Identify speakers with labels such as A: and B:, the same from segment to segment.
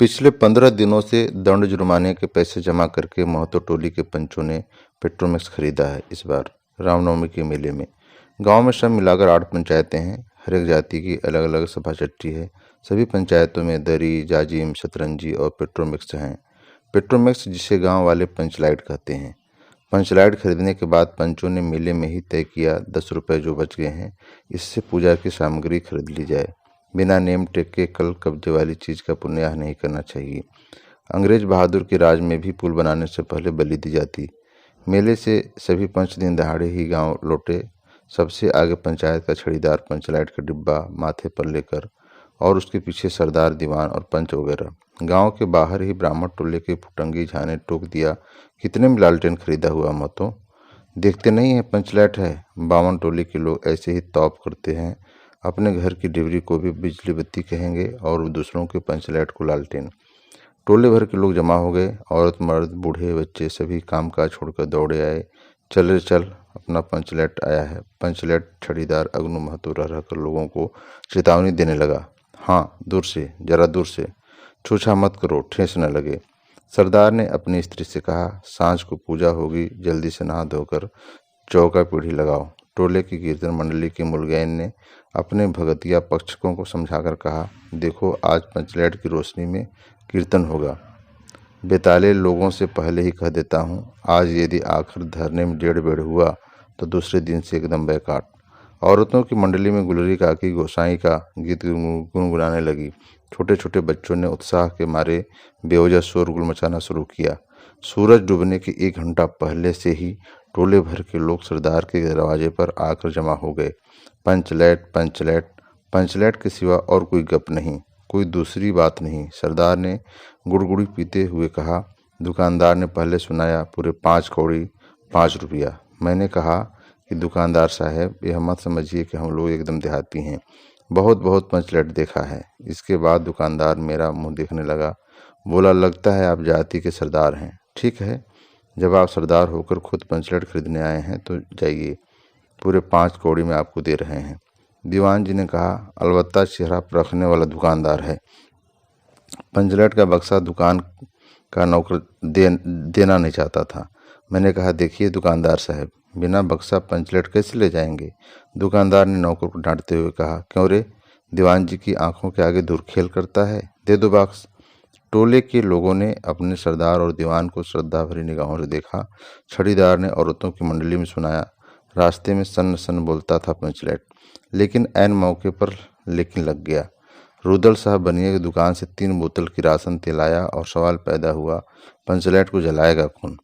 A: पिछले 15 दिनों से दंड जुर्माने के पैसे जमा करके महतो टोली के पंचों ने पेट्रोमैक्स खरीदा है। इस बार रामनवमी के मेले में गांव में सब मिलाकर 8 पंचायतें हैं। हर एक जाति की अलग अलग सभा चट्टी है। सभी पंचायतों में दरी, जाजिम, शतरंजी और पेट्रोमैक्स हैं। पेट्रोमैक्स जिसे गांव वाले पंचलाइट कहते हैं। पंचलाइट खरीदने के बाद पंचों ने मेले में ही तय किया 10 रुपये जो बच गए हैं इससे पूजा की सामग्री खरीद ली जाए। बिना नेम टेक के कल कब्जे वाली चीज का पुण्याह नहीं करना चाहिए। अंग्रेज बहादुर के राज में भी पुल बनाने से पहले बलि दी जाती। मेले से सभी पंच दिन दहाड़े ही गांव लौटे। सबसे आगे पंचायत का छड़ीदार पंचलाइट का डिब्बा माथे पर लेकर और उसके पीछे सरदार, दीवान और पंच वगैरह। गांव के बाहर ही ब्राह्मण टोले के फुटंगी झा ने टोक दिया, कितने में लालटेन खरीदा हुआ महतो? देखते नहीं है पंचलाइट है। 52 टोले के लोग ऐसे ही तौप करते हैं। अपने घर की डिबरी को भी बिजली बत्ती कहेंगे और दूसरों के पंचलाइट को लालटेन। टोले भर के लोग जमा हो गए। औरत, मर्द, बूढ़े, बच्चे सभी कामकाज छोड़कर दौड़े आए। चल रे चल, अपना पंचलाइट आया है। पंचलाइट छड़ीदार अग्नु महतो रह रहकर लोगों को चेतावनी देने लगा। हाँ, दूर से, जरा दूर से, छूछा मत करो, ठेस न लगे। सरदार ने अपनी स्त्री से कहा, सांझ को पूजा होगी, जल्दी से नहा धोकर चौका पीढ़ी लगाओ। टोले की कीर्तन मंडली के मुलगैन ने अपने भगतिया पक्षकों को समझाकर कहा, देखो आज पंचलाइट की रोशनी में कीर्तन होगा। बेताले लोगों से पहले ही कह देता हूँ, आज यदि आखिर धरने में 1.5 बेड़ हुआ तो दूसरे दिन से एकदम बैकाट। औरतों की मंडली में गुलरी काकी गोसाई का गीत गुनगुनाने लगी। छोटे छोटे बच्चों ने उत्साह के मारे बेवजह शोरगुल मचाना शुरू किया। सूरज डूबने के 1 घंटा पहले से ही टोले भर के लोग सरदार के दरवाजे पर आकर जमा हो गए। पंचलाइट, पंचलाइट, पंचलाइट के सिवा और कोई गप नहीं, कोई दूसरी बात नहीं। सरदार ने गुड़गुड़ी पीते हुए कहा। दुकानदार ने पहले सुनाया, पूरे 5 कौड़ी 5 रुपया। मैंने कहा कि दुकानदार साहब, यह मत समझिए कि हम लोग एकदम देहाती हैं, बहुत बहुत पंचलाइट देखा है। इसके बाद दुकानदार मेरा मुंह देखने लगा, बोला, लगता है आप जाति के सरदार हैं। ठीक है, जब आप सरदार होकर खुद पंचलाइट खरीदने आए हैं तो जाइए, पूरे 5 कौड़ी में आपको दे रहे हैं। दीवान जी ने कहा, अलबत्ता चेहरा पर रखने वाला दुकानदार है। पंचलाइट का बक्सा दुकान का नौकर देना नहीं चाहता था। मैंने कहा, देखिए दुकानदार साहब, बिना बक्सा पंचलाइट कैसे ले जाएंगे? दुकानदार ने नौकर को डांटते हुए कहा, क्यों रे, दीवान जी की आंखों के आगे धुरखेल करता है, दे दो बक्स। टोले के लोगों ने अपने सरदार और दीवान को श्रद्धा भरी निगाहों से देखा। छड़ीदार ने औरतों की मंडली में सुनाया। रास्ते में सन्न सन्न बोलता था पंचलाइट, लेकिन ऐन मौके पर लेकिन लग गया। रुदल साहब बनिए की दुकान से 3 बोतल किरासन तेल आया और सवाल पैदा हुआ, पंचलाइट को जलाएगा कौन?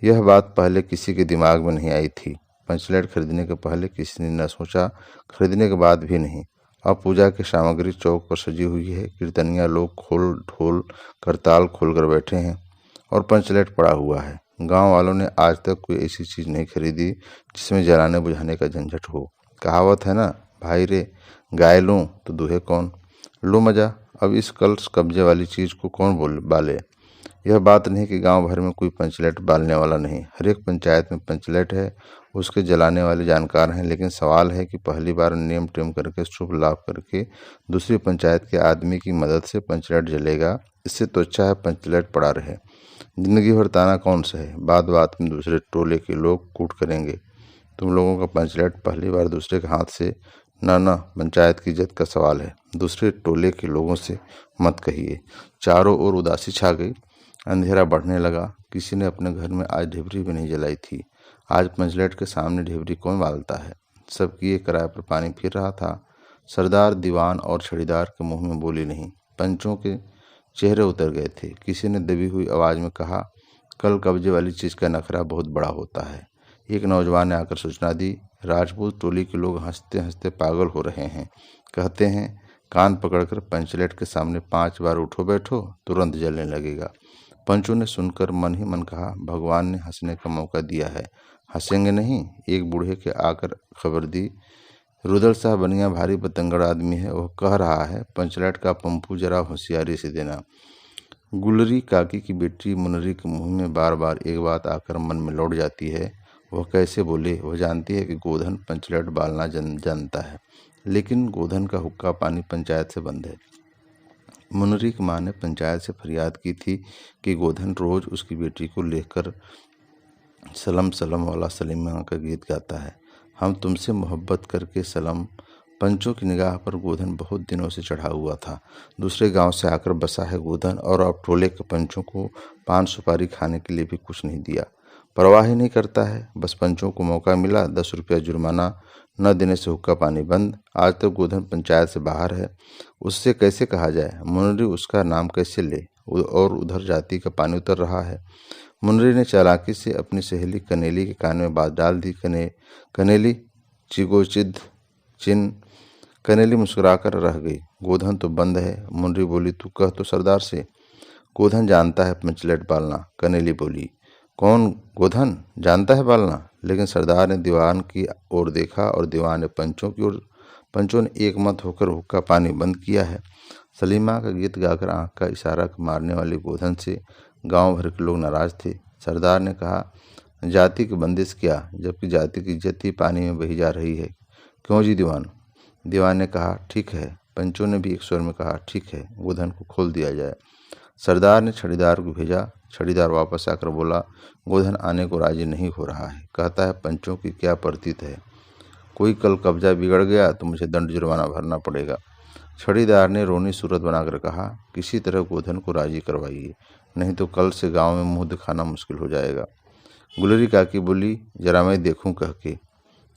A: यह बात पहले किसी के दिमाग में नहीं आई थी। पंचलाइट खरीदने के पहले किसी ने न सोचा, खरीदने के बाद भी नहीं। अब पूजा की सामग्री चौक पर सजी हुई है। कीर्तनिया लोग खोल ढोल करताल खोलकर बैठे हैं और पंचलाइट पड़ा हुआ है। गांव वालों ने आज तक कोई ऐसी चीज नहीं खरीदी जिसमें जलाने बुझाने का झंझट हो। कहावत है ना, भाई रे, गाय लूं तो दूहे कौन। लो मजा, अब इस कल कब्जे वाली चीज को कौन बाले। यह बात नहीं कि गांव भर में कोई पंचलाइट बालने वाला नहीं। हर एक पंचायत में पंचलाइट है, उसके जलाने वाले जानकार हैं। लेकिन सवाल है कि पहली बार नेम टेम करके शुभ लाभ करके दूसरी पंचायत के आदमी की मदद से पंचलाइट जलेगा। इससे तो अच्छा है पंचलाइट पड़ा रहे। जिंदगी भर ताना कौन सा है, बात बात में दूसरे टोले के लोग कूट करेंगे। तुम लोगों का पंचलाइट पहली बार दूसरे के हाथ से, ना, पंचायत की इज्जत का सवाल है, दूसरे टोले के लोगों से मत कहिए। चारों ओर उदासी छा गई। अंधेरा बढ़ने लगा। किसी ने अपने घर में आज ढिबरी भी नहीं जलाई थी। आज पंचलाइट के सामने ढिबरी कौन बालता है? सबकी एक किराए पर पानी फिर रहा था। सरदार, दीवान और छड़ीदार के मुंह में बोली नहीं, पंचों के चेहरे उतर गए थे। किसी ने दबी हुई आवाज में कहा, कल कब्जे वाली चीज का नखरा बहुत बड़ा होता है। एक नौजवान ने आकर सूचना दी, राजपूत टोली के लोग हंसते हंसते पागल हो रहे हैं। कहते हैं, कान पकड़कर पंचलाइट के सामने 5 बार उठो बैठो, तुरंत जलने लगेगा। पंचों ने सुनकर मन ही मन कहा, भगवान ने हंसने का मौका दिया है, हंसेंगे नहीं। एक बूढ़े के आकर खबर दी, रुदल साहब बनिया भारी बतंगड़ आदमी है, वह कह रहा है पंचलाइट का पंपू जरा होशियारी से देना। गुलरी काकी की बेटी मुनरी के मुंह में बार बार एक बात आकर मन में लौट जाती है। वह कैसे बोले? वह जानती है कि गोधन पंचलाइट बालना जानता है, लेकिन गोधन का हुक्का पानी पंचायत से बंद है। मुनरी की मां ने पंचायत से फरियाद की थी कि गोधन रोज उसकी बेटी को लेकर सलम सलम वाला सलीमा का गीत गाता है। हम तुमसे मोहब्बत करके सलम। पंचों की निगाह पर गोधन बहुत दिनों से चढ़ा हुआ था। दूसरे गांव से आकर बसा है गोधन और अब टोले के पंचों को पान सुपारी खाने के लिए भी कुछ नहीं दिया। परवाह ही नहीं करता है। बस पंचों को मौका मिला 10 रुपया जुर्माना, न देने से हुक्का पानी बंद। आज तक गोधन पंचायत से बाहर है। उससे कैसे कहा जाए? मुनरी उसका नाम कैसे ले? और उधर जाति का पानी उतर रहा है। मुनरी ने चालाकी से अपनी सहेली कनेली के कान में बात डाल दी। कनेली चिगोचिद चिन। कनेली मुस्कुराकर रह गई। गोधन तो बंद है। मुनरी बोली, तू कह तो सरदार से। गोधन जानता है पंचलेट बालना। कनेली बोली, कौन? गोधन जानता है बालना? लेकिन सरदार ने दीवान की ओर देखा और दीवान ने पंचों की ओर। पंचों ने एक मत होकर हुक्का पानी बंद किया है। सलीमा का गीत गाकर आंख का इशारा मारने वाले गोधन से गांव भर के लोग नाराज थे। सरदार ने कहा, जाति की बंदिश क्या, जबकि जाति की इज्जत ही पानी में बही जा रही है। क्यों जी दीवान? दीवान ने कहा, ठीक है। पंचों ने भी एक स्वर में कहा, ठीक है, गोधन को खोल दिया जाए। सरदार ने छड़ीदार को भेजा। छड़ीदार वापस आकर बोला, गोधन आने को राजी नहीं हो रहा है। कहता है पंचों की क्या प्रतीत है, कोई कल कब्जा बिगड़ गया तो मुझे दंड जुर्माना भरना पड़ेगा। छड़ीदार ने रोनी सूरत बनाकर कहा, किसी तरह गोधन को राजी करवाइए, नहीं तो कल से गांव में मुंह दिखाना मुश्किल हो जाएगा। गुलरी काकी बोली, जरा मैं देखूं कह के।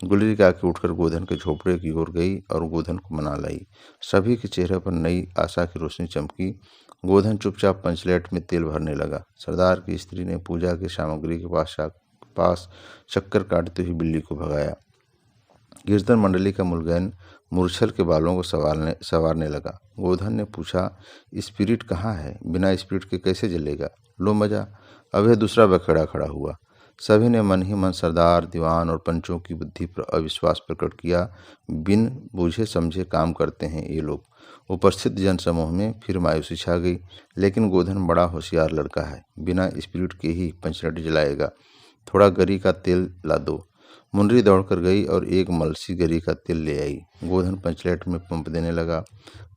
A: गुलरी काकी उठकर गोधन के झोपड़े की ओर गई और गोधन को मना लाई। सभी के चेहरे पर नई आशा की रोशनी चमकी। गोधन चुपचाप पंचलेट में तेल भरने लगा। सरदार की स्त्री ने पूजा की सामग्री के पास चक्कर काटते हुए बिल्ली को भगाया। कीर्तन मंडली का मुलगैन मूर्छल के बालों को संवारने लगा। गोधन ने पूछा, स्पिरिट कहाँ है? बिना स्पिरिट के कैसे जलेगा? लो मजा। अब यह दूसरा बखेड़ा खड़ा हुआ। सभी ने मन ही मन सरदार, दीवान और पंचों की बुद्धि पर अविश्वास प्रकट किया। बिन बूझे समझे काम करते हैं ये लोग। उपस्थित जनसमूह में फिर मायूसी छा गई। लेकिन गोधन बड़ा होशियार लड़का है, बिना स्पिरिट के ही पंचलेट जलाएगा। थोड़ा गरी का तेल ला दो। मुनरी दौड़कर गई और एक मलसी गरी का तेल ले आई। गोधन पंचलेट में पंप देने लगा।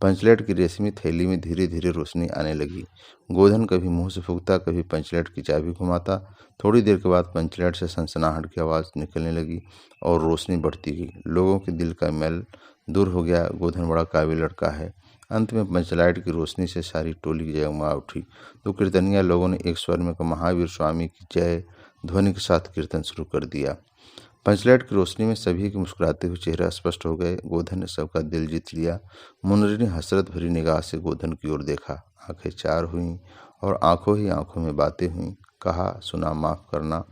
A: पंचलेट की रेशमी थैली में धीरे धीरे रोशनी आने लगी। गोधन कभी मुंह से फूंकता, कभी पंचलेट की चाबी घुमाता। थोड़ी देर के बाद पंचलेट से सनसनाहट की आवाज़ निकलने लगी और रोशनी बढ़ती गई। लोगों के दिल का मैल दूर हो गया। गोधन बड़ा काबिल लड़का है। अंत में पंचलाइट की रोशनी से सारी टोली जगमगा उठी। तो कीर्तनिया लोगों ने एक स्वर में महावीर स्वामी की जय ध्वनि के साथ कीर्तन शुरू कर दिया। पंचलाइट की रोशनी में सभी के मुस्कुराते हुए चेहरा स्पष्ट हो गए। गोधन ने सबका दिल जीत लिया। मुनरी ने हसरत भरी निगाह से गोधन की ओर देखा। आंखें चार हुईं और आंखों ही आंखों में बातें हुईं। कहा, सुना, माफ करना,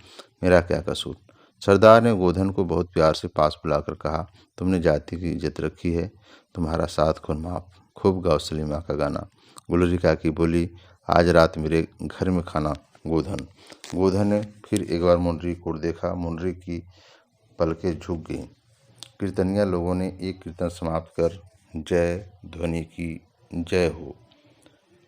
A: मेरा क्या कसूर। सरदार ने गोधन को बहुत प्यार से पास बुलाकर कहा, तुमने जाति की इज्जत रखी है, तुम्हारा साथ खुद माफ। खूब गाओ सलीमा का गाना। गुलरी काकी बोली, आज रात मेरे घर में खाना। गोधन ने फिर एक बार मुनरी को देखा। मुनरी की पलकें झुक गईं। कीर्तनिया लोगों ने एक कीर्तन समाप्त कर जय ध्वनि की जय हो।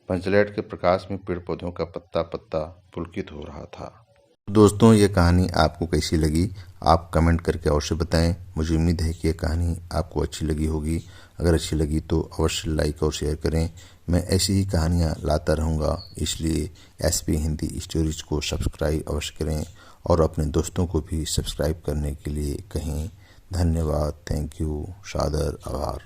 A: पंचलेट के प्रकाश में पेड़ पौधों का पत्ता पत्ता पुलकित हो रहा था। दोस्तों, ये कहानी आपको कैसी लगी आप कमेंट करके अवश्य बताएं। मुझे उम्मीद है कि ये कहानी आपको अच्छी लगी होगी। अगर अच्छी लगी तो अवश्य लाइक और शेयर करें। मैं ऐसी ही कहानियाँ लाता रहूँगा, इसलिए SP हिंदी स्टोरीज को सब्सक्राइब अवश्य करें और अपने दोस्तों को भी सब्सक्राइब करने के लिए कहें। धन्यवाद, थैंक यू, सादर आभार।